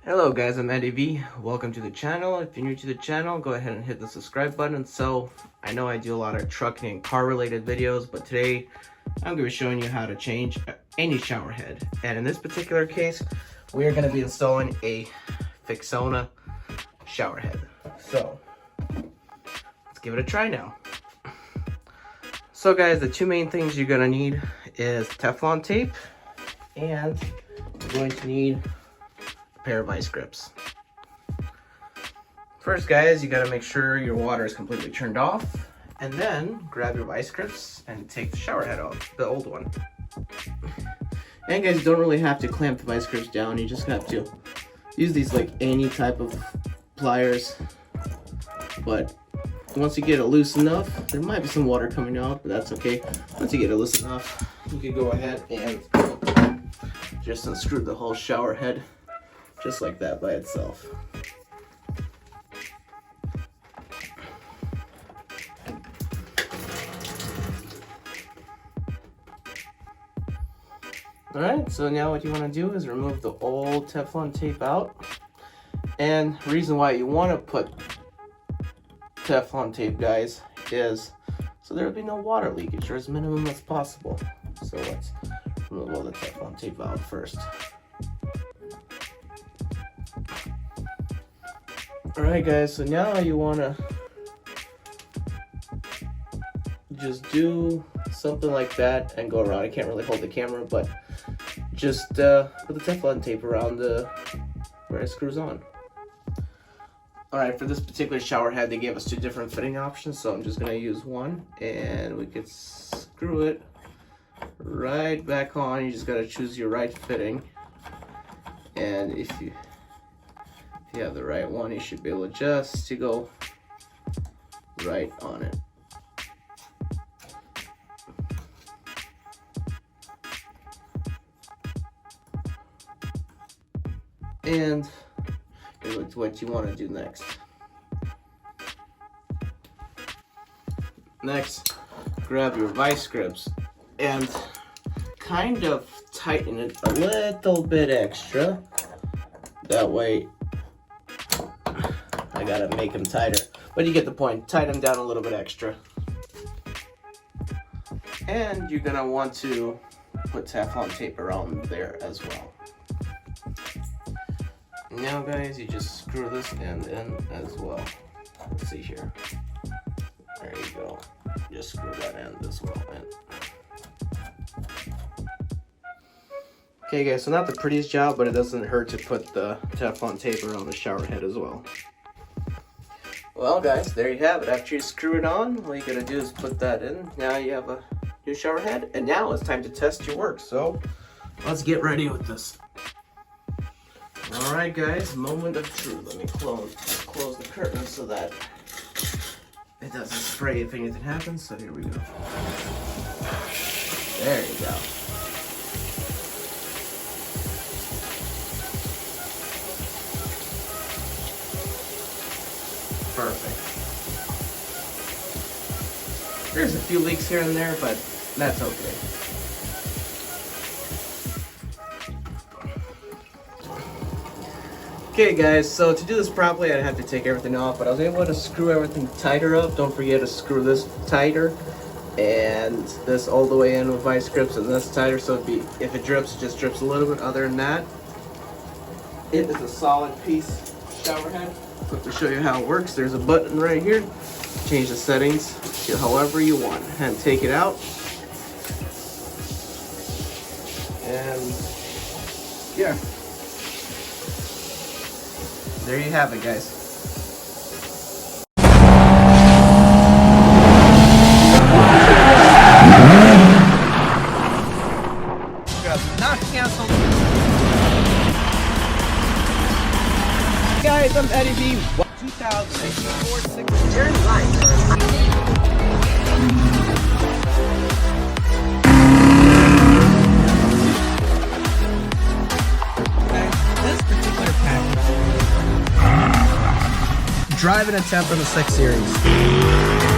Hello guys, I'm Eddie V. Welcome to the channel. If you're new to the channel, go ahead and hit the subscribe button. So, I know I do a lot of trucking and car related videos, but today I'm going to be showing you how to change any shower head. And in this particular case, we are going to be installing a Fixona shower head. So, let's give it a try now. So guys, the two main things you're going to need is Teflon tape, and you're going to need pair of vice grips. First guys, you got to make sure your water is completely turned off, and then grab your vice grips and take the shower head off, the old one. And guys, you don't really have to clamp the vice grips down, you just have to use these like any type of pliers, but once you get it loose enough, there might be some water coming out, but that's okay. Once you get it loose enough, you can go ahead and just unscrew the whole shower head just like that by itself. Alright, so now what you want to do is remove the old Teflon tape out. And the reason why you want to put Teflon tape, guys, is so there will be no water leakage, or as minimum as possible. So let's remove all the Teflon tape out first. Alright guys, so now you want to just do something like that and go around. I can't really hold the camera, but just put the Teflon tape around where it screws on. Alright, for this particular shower head, they gave us two different fitting options, so I'm just going to use one, and we could screw it right back on. You just got to choose your right fitting, and if you have the right one, you should be able just to go right on it. And here's what you want to do next. Next, grab your vice grips and kind of tighten it a little bit extra. That way, I gotta make them tighter, but you get the point. Tighten them down a little bit extra. And you're gonna want to put Teflon tape around there as well. Now guys, you just screw this end in as well. Let's see here. There you go. Just screw that end as well in. Okay guys, so not the prettiest job, but it doesn't hurt to put the Teflon tape around the shower head as well. Well guys, there you have it. After you screw it on, all you gotta do is put that in. Now you have a new shower head, and now it's time to test your work. So let's get ready with this. Alright guys, moment of truth. Let me close the curtain so that it doesn't spray if anything happens. So here we go. There you go. Perfect. There's a few leaks here and there, but that's okay. Okay guys, so to do this properly, I'd have to take everything off, but I was able to screw everything tighter up. Don't forget to screw this tighter, and this all the way in with vice grips, and this tighter, so if it drips, it just drips a little bit. Other than that, it is a solid piece shower head. So to show you how it works, there's a button right here. Change the settings to however you want, and take it out. And yeah. There you have it, guys. Not canceled. Guys, I'm Eddie V. 2004 turn right. This particular package. Driving a temp in the 6 Series.